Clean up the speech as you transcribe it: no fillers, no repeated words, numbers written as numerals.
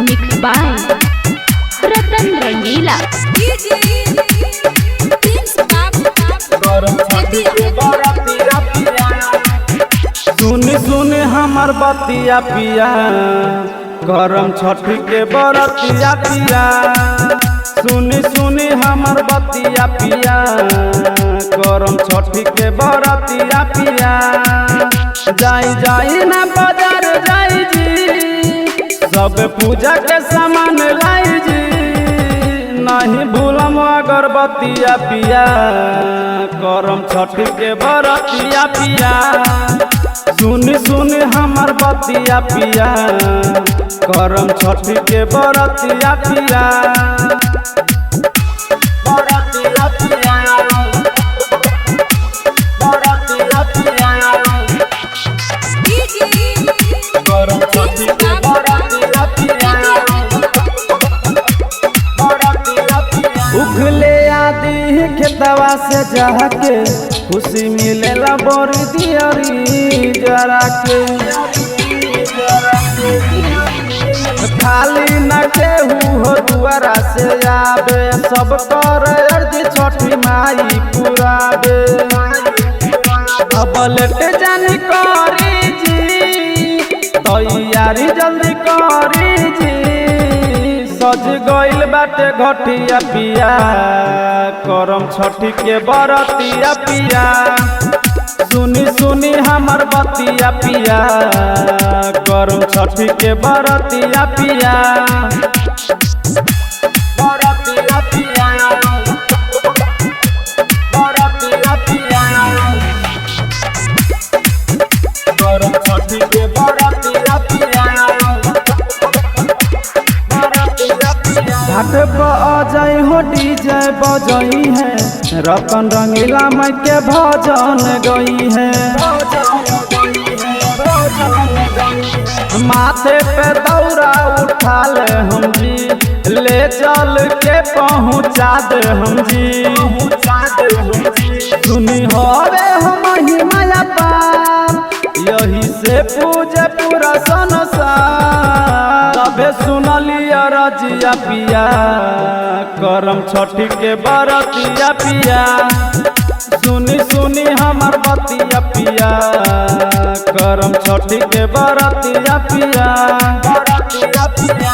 Mix by रतन रंगीला। सुनी सुनी हमर बतिया पिया, करम छठ के बरतिया पिया। सुनी सुनी हमर बतिया पिया, करम छठ के बरतिया पिया। जाई जाई ना बाजार जाई जी, सब पूजा के सामान लाई जी। नहीं भूलम अगरबत्तिया पिया, करम छठ के बरतिया पिया। सुनी सुनी हमर बतिया पिया, करम छठ के बरतिया पिया। बरतिया पिया, बरतिया पिया, करम छठ के बरतिया पिया। उखले आदि खेतवा से जाके, खुशी मिलेला बोरी दियरी जरा के। खाली न केहू हो दुआरा से आवे, सब कर अर्जी छठी माई पुरावे। अब लेट जानी करी जी, तैयारी जल्दी करी जी। सज गइल बाटे घटिया पिया, करम छठी के बरतिया पिया। सुनी सुनी हमर बतिया पिया, करम छठी के बरतिया पिया। बरतिया पिया, बरतिया पिया, करम छठी के बरतिया पिया। घाट पर अजय हो डीजे बजई है, रतन रंगीला माई के भजन गई है। माथे पे दौरा उठा ले हम जी, ले चल के पहुँचा दे हम जी। सुनी होवे हो महिमा पार, यही से पूजे पूरा संसार। तबे सुनलिया रजिया पिया, करम छठी के बरतिया पिया। सुनी सुनी हमर बतिया पिया, करम छठी के बरतिया पिया। बरतिया पिया।